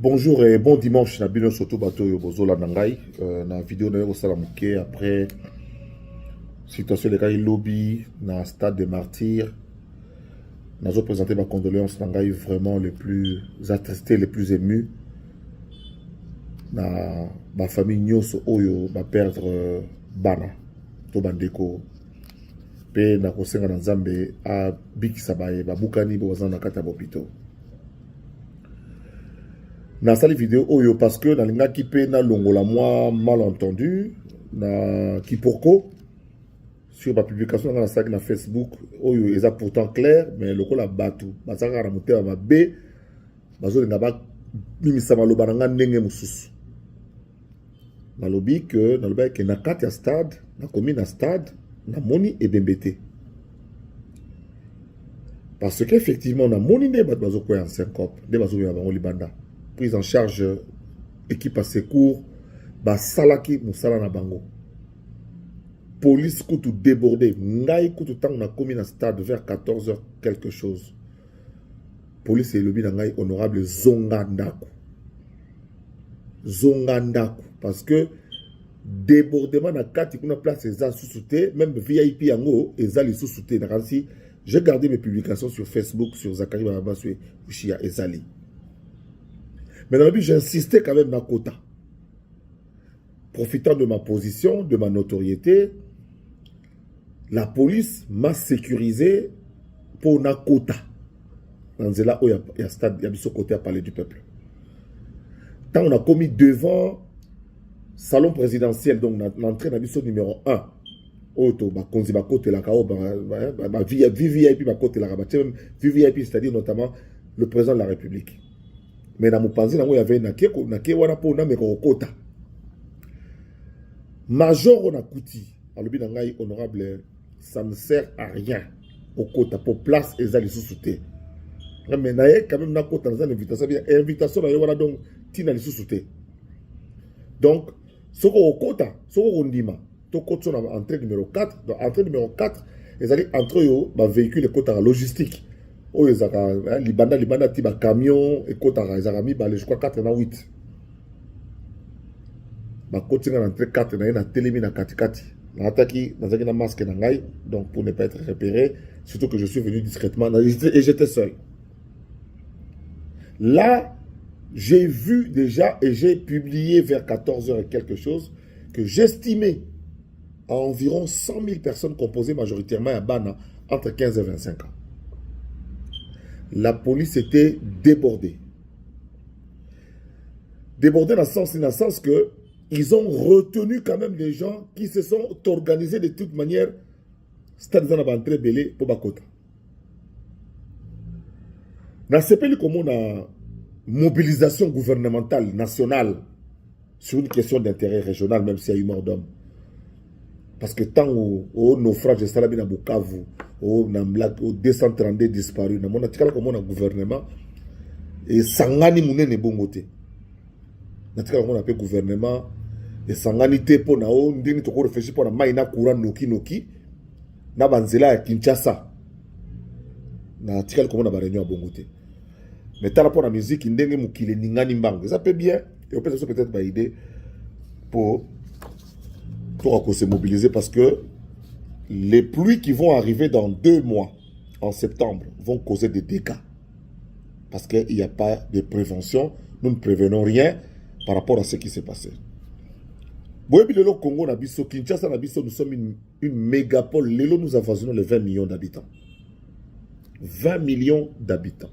Bonjour et bon dimanche. Na bino soto bato yo bozola nangai. Na vidéo na yo sala muke après situation de kai lobby na stade des martyrs. Nazo présenter ma condoléance nangai vraiment les plus attristés, les plus émus. Na ma famille nyoso oyo ba perdre bana to bandeko. Pe na kosenga na Nzambe a bikisa baye babukani bozana na kata bopito. Na sali vidéo oyo parce que na linga kipe na longola moi malentendu na kipoko sur ma publication na sali na Facebook oyo eza pourtant clair mais lokola batu bazaka na mutema mabe bazo linga ba mimisa maloba na nga ndenge mususu nalobi que nalobi que na kati ya stade na komi na stade na moni ebembete parce que effectivement na moni nde bato bazo koya en syncope nde bazo ya bango libanda prise en charge équipe à secours basalaki musala na bango police kutu débordé ngai kutu tang na komi na stade vers 14h quelque chose police elobi na ngai honorable zonga ndako parce que débordement na kati kuna place eza sous-souté même VIP yango ezali sous-souté na kansi j'ai gardé mes publications sur Facebook sur Zakari Babaswe Ushia ezali. Mais dans le but, j'insistais quand même dans quota. Profitant de ma position, de ma notoriété, la police m'a sécurisé pour un quota. Dans ce là où il y a stade, il y a ce côté à parler du peuple. Quand on a commis devant salon présidentiel, donc l'entrée dans le numéro 1, auto, bah, konzi ba côté la kao, bah, VIP ba côté la rabat, VIP, c'est-à-dire notamment le président de la République. Mais dans mon panzi, il y avait un kota. Major on a couti. Alors, honorable, ça ne sert à rien au quota pour place et ça les sous-soutés. Mais il y a quand même une quota dans l'invitation. L'invitation, il y a donc tina les sous-soutés. Donc, ce qu'on a au quota, ce qu'on a dit, to quota en entrée numéro 4. Donc, entrée numéro 4, ils allaient entre eux, véhicule et quota logistique. Oh, libanda tiba camion et kotara ezarami ba je crois 4 na 8 ba kotinga na 4 na telemi na katikati na ataki nazaki na masque na ngai donc pour ne pas être repéré surtout que je suis venu discrètement et j'étais seul là j'ai vu déjà et j'ai publié vers 14h et quelque chose que j'estimais à environ 100 000 personnes composées majoritairement à Bana entre 15 et 25 ans. La police était débordée. Débordée dans le sens que ils ont retenu quand même des gens qui se sont organisés de toute manière. C'est-à-dire qu'ils ont entré belé pour Bakota. Dans ce pays, comme on a mobilisation gouvernementale nationale sur une question d'intérêt régional, même s'il y a eu mort d'homme. Parce que tant au naufrage de Salabina Bukavu, au 232 disparus, on a tiré comme un gouvernement et Sangani Mounen est bon côté. On a tiré comme un gouvernement et Sangani te pour nao, ndini toko réfléchir pour na maina courant noki na banzela à Kinshasa. Na tiré comme un réunion à bon côté. Mais t'as rapport à la musique, ndenge mukile ningani mbang. Ça peut bien et on peut peut-être pas idée pour se mobiliser parce que les pluies qui vont arriver dans 2 mois, en septembre, vont causer des dégâts. Parce qu'il n'y a pas de prévention. Nous ne prévenons rien par rapport à ce qui s'est passé. Au Congo, Kinshasa, nous sommes une mégapole. Lélo, nous avoisinons les 20 millions d'habitants. 20 millions d'habitants.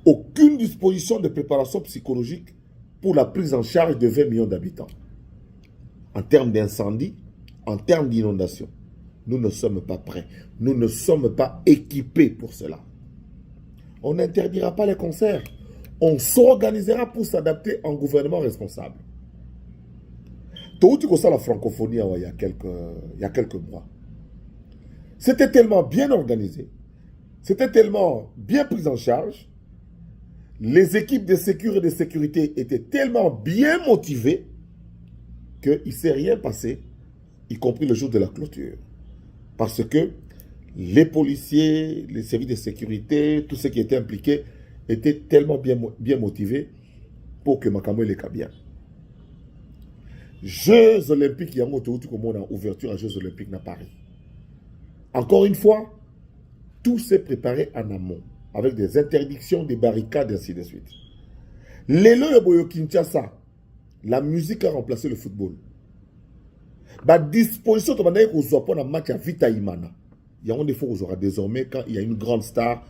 Aucune disposition de préparation psychologique pour la prise en charge de 20 millions d'habitants. En termes d'incendie, en termes d'inondation, nous ne sommes pas prêts. Nous ne sommes pas équipés pour cela. On n'interdira pas les concerts. On s'organisera pour s'adapter en gouvernement responsable. Tout ça, la francophonie, il y a quelques mois. C'était tellement bien organisé. C'était tellement bien pris en charge. Les équipes de sécurité et de sécurité étaient tellement bien motivées qu'il ne s'est rien passé, y compris le jour de la clôture. Parce que les policiers, les services de sécurité, tous ceux qui étaient impliqués étaient tellement bien motivés pour que Makamwe les bien. Jeux olympiques, il y a une ouverture à Jeux olympiques à Paris. Encore une fois, tout s'est préparé en amont, avec des interdictions, des barricades, et ainsi de suite. Lelo Yoboyo Kinshasa, la musique a remplacé le football. La disposition de manière qu'on soit pas dans le match à Vita Imana. Il y a un défaut qu'on aura désormais quand il y a une grande star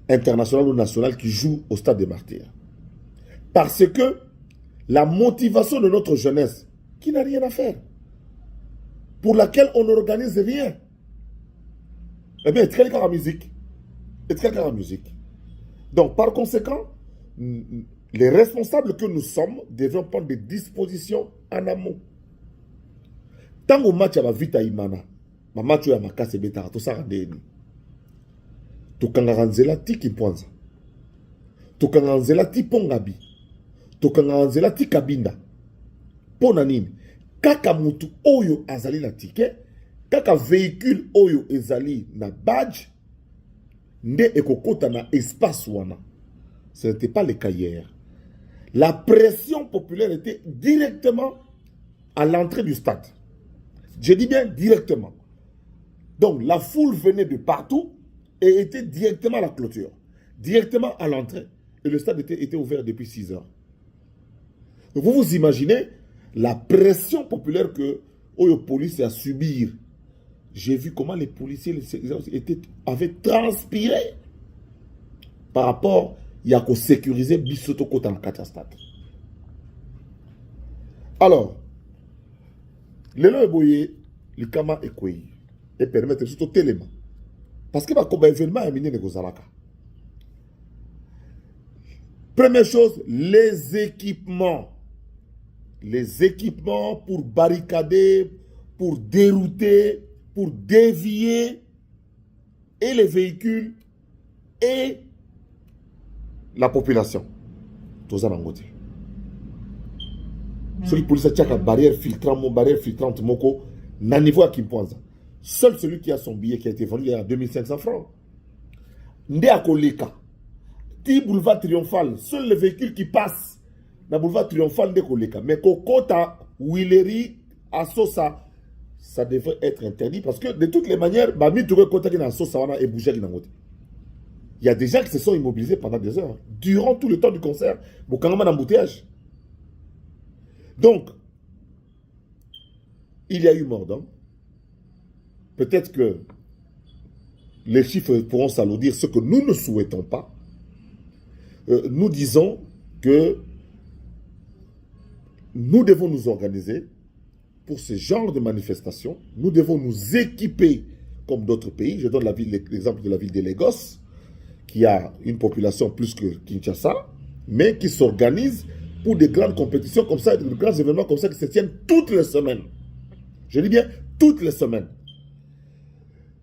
internationale ou nationale qui joue au stade des Martyrs. Parce que la motivation de notre jeunesse, qui n'a rien à faire, pour laquelle on n'organise rien, eh bien, c'est quelqu'un en musique. C'est quelqu'un en musique. Donc, par conséquent, les responsables que nous sommes devront prendre des dispositions en amont. Tant au match à Vita Imana, ma match à Makase Betara, tout ça rendez-vous. To kangaranzela ti Kimpanza. To kangaranzela ti Pongabi. To kangaranzela ti Kabinda. Pona nini? Kaka mutu oyo azali na ticket, kaka véhicule oyo ezali na badge, nde ekokota na espace wana. Ce n'était pas le cas hier. La pression populaire était directement à l'entrée du stade. Je dis bien directement. Donc la foule venait de partout et était directement à la clôture, directement à l'entrée. Et le stade était ouvert depuis 6 heures. Donc vous vous imaginez la pression populaire que la police a subir. J'ai vu comment les policiers avaient transpiré par rapport à sécuriser Bissoto Kota dans le stade. Alors, les lois boye, les kama ekoué, et permettre surtout téléma. Parce que comme événement est miné négozalaka. Première chose, les équipements. Les équipements pour barricader, pour dérouter, pour dévier, et les véhicules, et la population. Tout ça dans le côté. Celui qui police a barrière filtrante, moko, n'a niveau à Kimpanza. Seul celui qui a son billet qui a été vendu à 2500 francs. Ndé à Koleka. Ti boulevard triomphal, seul les véhicules qui passent dans le boulevard triomphal de Koleka. Mais Kokota, Willery, Assosa, ça devrait être interdit parce que de toutes les manières, Bami Touré Kota qui est dans Assosa et Bouger qui est dans côté. Il y a des gens qui se sont immobilisés pendant des heures, durant tout le temps du concert, pour quand même un embouteillage. Donc, il y a eu mort d'homme. Peut-être que les chiffres pourront s'alourdir, ce que nous ne souhaitons pas. Nous disons que nous devons nous organiser pour ce genre de manifestations. Nous devons nous équiper comme d'autres pays. Je donne l'exemple de la ville de Lagos, qui a une population plus que Kinshasa, mais qui s'organise pour des grandes compétitions comme ça, des grands événements comme ça qui se tiennent toutes les semaines. Je dis bien toutes les semaines.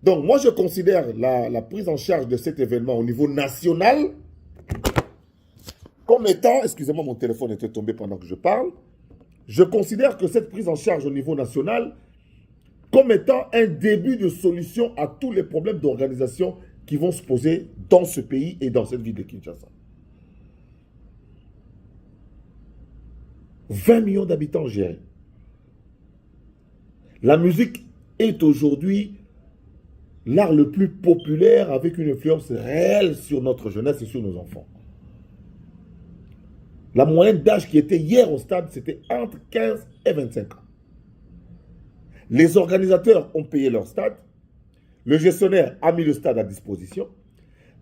Donc moi je considère la prise en charge de cet événement au niveau national comme étant, excusez-moi mon téléphone était tombé pendant que je parle, je considère que cette prise en charge au niveau national comme étant un début de solution à tous les problèmes d'organisation qui vont se poser dans ce pays et dans cette ville de Kinshasa. 20 millions d'habitants gérés. La musique est aujourd'hui l'art le plus populaire avec une influence réelle sur notre jeunesse et sur nos enfants. La moyenne d'âge qui était hier au stade, c'était entre 15 et 25 ans. Les organisateurs ont payé leur stade. Le gestionnaire a mis le stade à disposition.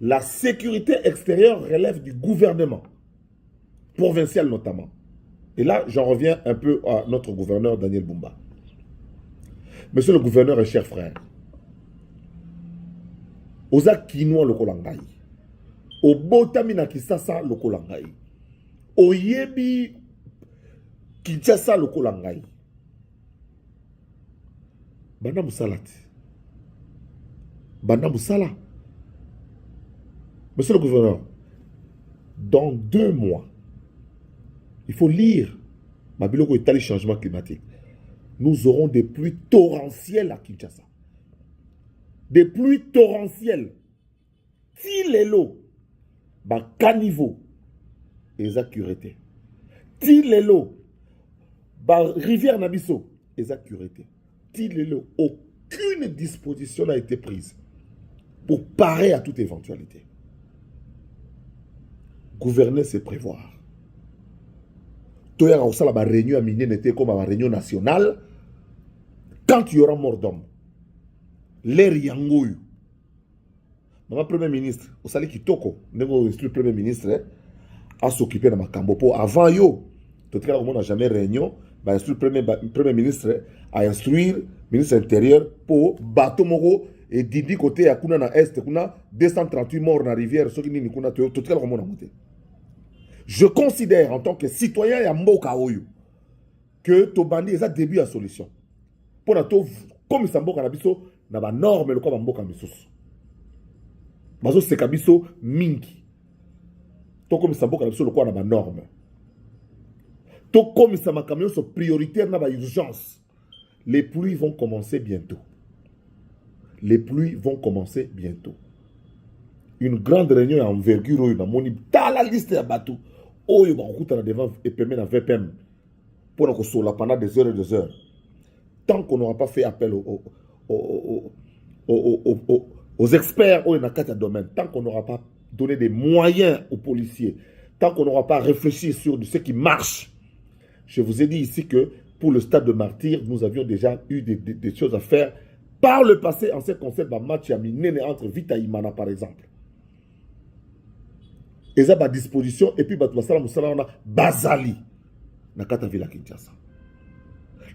La sécurité extérieure relève du gouvernement, provincial notamment. Et là, j'en reviens un peu à notre gouverneur Daniel Bumba. Monsieur le gouverneur et cher frère, Oza Kinoa Lokolangai, Obotamina Kisasa Lokolangai, Oyebi Kinshasa Lokolangai, Banda Moussalati, Banda Moussala. Monsieur le gouverneur, dans 2 mois, il faut lire Mabiloko et les changements climatiques. Nous aurons des pluies torrentielles à Kinshasa. Des pluies torrentielles. Si les lots, caniveau, et sécurité. Tilelo, rivière Nabiso, exact. Tilelo, aucune disposition n'a été prise pour parer à toute éventualité. Gouverner, c'est prévoir. Toya Raousala, la réunion à Miné n'était comme la réunion nationale. Quand il y aura mort d'homme, l'air yangoyu. Mon premier ministre, au Sali Kitoko, le premier ministre, a s'occupé de ma cambopo. Avant yo, tout cas, on n'a jamais réunion. Le premier ministre a instruire le ministre intérieur pour bateau moro et didi côté à kuna na est, kuna 238 morts dans la rivière, ce qui n'est kuna tout cas, on a monté. Je considère en tant que citoyen et mboka oyo que Tobandi est un début à solution. Pour nous, comme ça mboka na biso na ba norme le quoi mboka misusu. Bazo c'est kabiso mingi. To comme ça mboka na biso le quoi na ba norme. To comme ça ma camion sont prioritaires na ba urgence. Les pluies vont commencer bientôt. Les pluies vont commencer bientôt. Une grande réunion à envergure dans mon dans la liste à bateau. Oh, il va rencontrer devant et permettre un VPM pour nous sur pendant des heures et des heures. Tant qu'on n'aura pas fait appel aux experts dans quatre domaines, tant qu'on n'aura pas donné des moyens aux policiers, tant qu'on n'aura pas réfléchi sur ce qui marche, je vous ai dit ici que pour le stade de Martyr, nous avions déjà eu des choses à faire par le passé en ce qui concerne le match entre Vita et Imana par exemple. Et ça, à disposition, et puis, on a Bazali, na kata villa Kinshasa.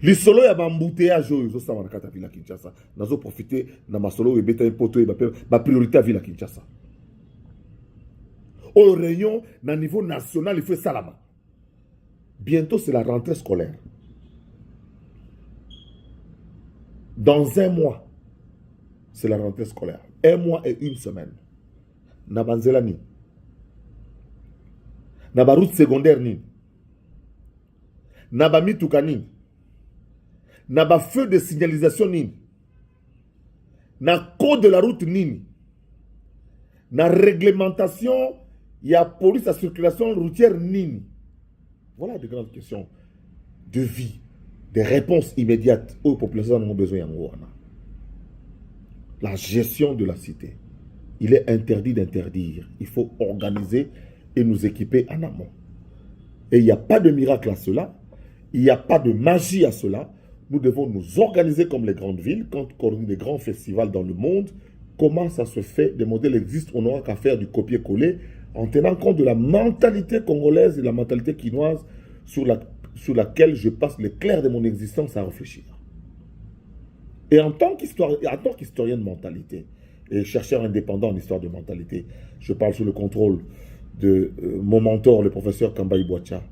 Les solos, il y a un embouteillage, na kata villa Kinshasa. Nous avons profité, na ma solo, et bêta un poteau, et ma priorité à villa Kinshasa. Au réunion, na niveau national, il faut Salama. Bientôt, c'est la rentrée scolaire. Dans un mois, c'est la rentrée scolaire. Un mois et une semaine. Na Banzelani. Na ba route secondaire ni. Na ba mituka ni. Na ba feu de signalisation ni. Na code de la route ni. Na réglementation, il y a police à circulation routière ni. Voilà de grandes questions de vie, des réponses immédiates aux populations ont besoin en la gestion de la cité. Il est interdit d'interdire. Il faut organiser et nous équiper en amont. Et il n'y a pas de miracle à cela. Il n'y a pas de magie à cela. Nous devons nous organiser comme les grandes villes. Quand on organise des grands festivals dans le monde, comment ça se fait? Des modèles existent. On n'aura qu'à faire du copier-coller en tenant compte de la mentalité congolaise et de la mentalité quinoise sur laquelle je passe le clair de mon existence à réfléchir. Et en tant qu'historien de mentalité et chercheur indépendant en histoire de mentalité, je parle sous le contrôle de mon mentor, le professeur Kambaï Boacha.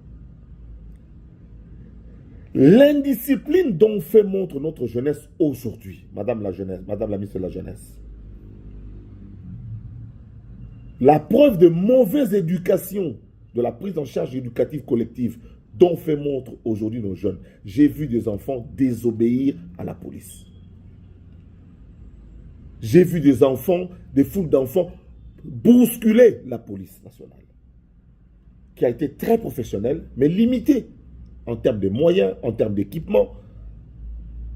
L'indiscipline dont fait montre notre jeunesse aujourd'hui, Madame la ministre de la Jeunesse, la preuve de mauvaise éducation, de la prise en charge éducative collective dont fait montre aujourd'hui nos jeunes. J'ai vu des enfants désobéir à la police. J'ai vu des enfants, des foules d'enfants bousculer la police nationale, qui a été très professionnelle, mais limitée en termes de moyens, en termes d'équipement,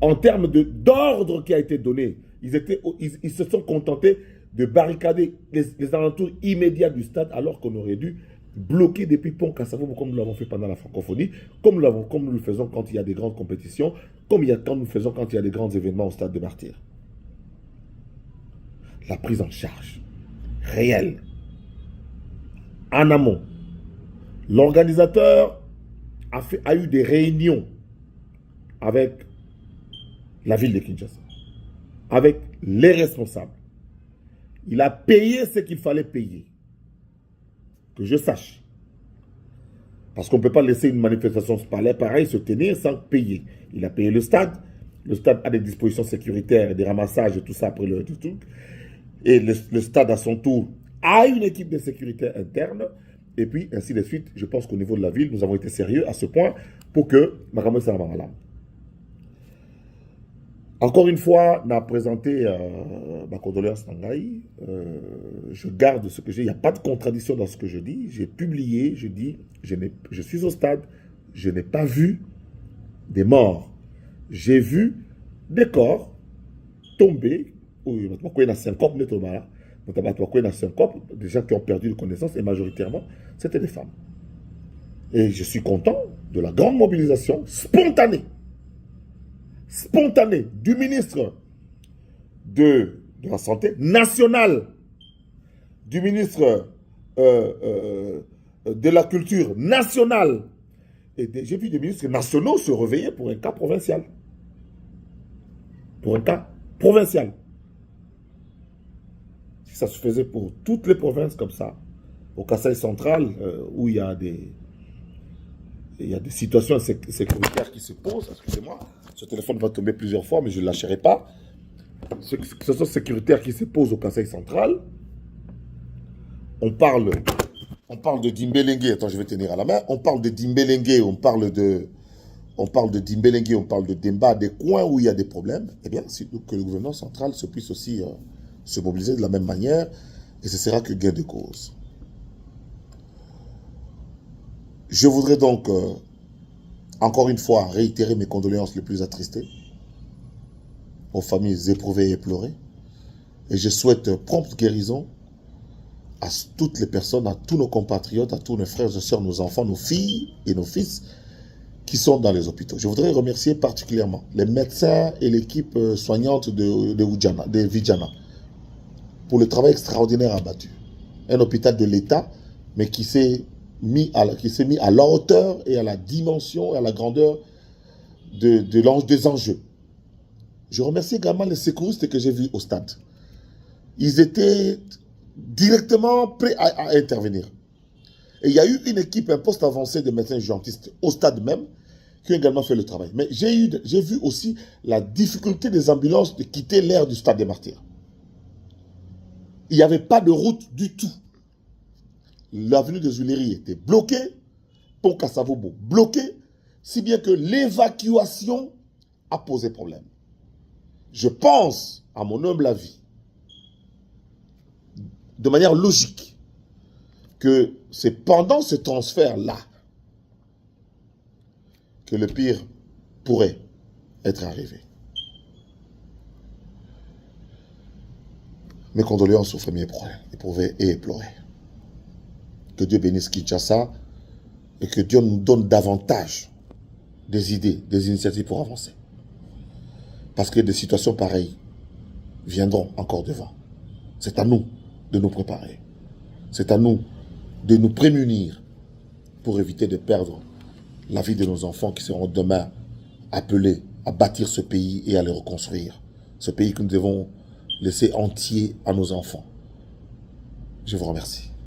en termes d'ordre qui a été donné. Ils se sont contentés de barricader les alentours immédiats du stade, alors qu'on aurait dû bloquer depuis Pont Kassavo, comme nous l'avons fait pendant la francophonie, comme nous le faisons quand il y a des grandes compétitions, comme nous le faisons quand il y a des grands événements au stade de Martyr. La prise en charge réelle, en amont. L'organisateur a eu des réunions avec la ville de Kinshasa, avec les responsables. Il a payé ce qu'il fallait payer. Que je sache. Parce qu'on ne peut pas laisser une manifestation pareille se tenir sans payer. Il a payé le stade. Le stade a des dispositions sécuritaires, des ramassages et tout ça après le truc. Et le stade à son tour a une équipe de sécurité interne. Et puis ainsi de suite. Je pense qu'au niveau de la ville, nous avons été sérieux à ce point pour que Makamé Saramalam. Encore une fois, on a présenté ma condoléance Nangaï. Je garde ce que j'ai. Il n'y a pas de contradiction dans ce que je dis. J'ai publié, je dis, je suis au stade je n'ai pas vu des morts. J'ai vu des corps tomber. Des gens qui ont perdu de connaissance, et majoritairement, c'était des femmes. Et je suis content de la grande mobilisation spontanée du ministre de la Santé nationale, du ministre de la Culture nationale. Et j'ai vu des ministres nationaux se réveiller pour un cas provincial. Pour un cas provincial. Si ça se faisait pour toutes les provinces comme ça, au Kasaï central, où il y a des situations sécuritaires qui se posent, excusez-moi, ce téléphone va tomber plusieurs fois, mais je ne lâcherai pas. Situations sécuritaires qui se posent au Kasaï central, on parle de Dimbélengue, attends, je vais tenir à la main, on parle de Dimbélengue, on parle de Dimbélengue, on parle de Demba, des coins où il y a des problèmes, eh bien, c'est que le gouvernement central se puisse aussi se mobiliser de la même manière, et ce sera que gain de cause. Je voudrais donc, encore une fois, réitérer mes condoléances les plus attristées aux familles éprouvées et éplorées, et je souhaite prompte guérison à toutes les personnes, à tous nos compatriotes, à tous nos frères et sœurs, nos enfants, nos filles et nos fils qui sont dans les hôpitaux. Je voudrais remercier particulièrement les médecins et l'équipe soignante de Vijana pour le travail extraordinaire abattu. Un hôpital de l'État, mais qui s'est mis à la hauteur et à la dimension et à la grandeur des enjeux. Je remercie également les secouristes que j'ai vus au stade. Ils étaient directement prêts à intervenir. Et il y a eu une équipe, un poste avancé de médecins urgentistes au stade même, qui ont également fait le travail. Mais j'ai vu aussi la difficulté des ambulances de quitter l'aire du stade des Martyrs. Il n'y avait pas de route du tout. L'avenue des Huileries était bloquée, pont Kassavobo bloqué, si bien que l'évacuation a posé problème. Je pense, à mon humble avis, de manière logique, que c'est pendant ce transfert-là que le pire pourrait être arrivé. Mes condoléances aux familles éprouvées et éplorées. Que Dieu bénisse Kinshasa et que Dieu nous donne davantage des idées, des initiatives pour avancer. Parce que des situations pareilles viendront encore devant. C'est à nous de nous préparer. C'est à nous de nous prémunir pour éviter de perdre la vie de nos enfants qui seront demain appelés à bâtir ce pays et à le reconstruire. Ce pays que nous devons laisser entier à nos enfants. Je vous remercie.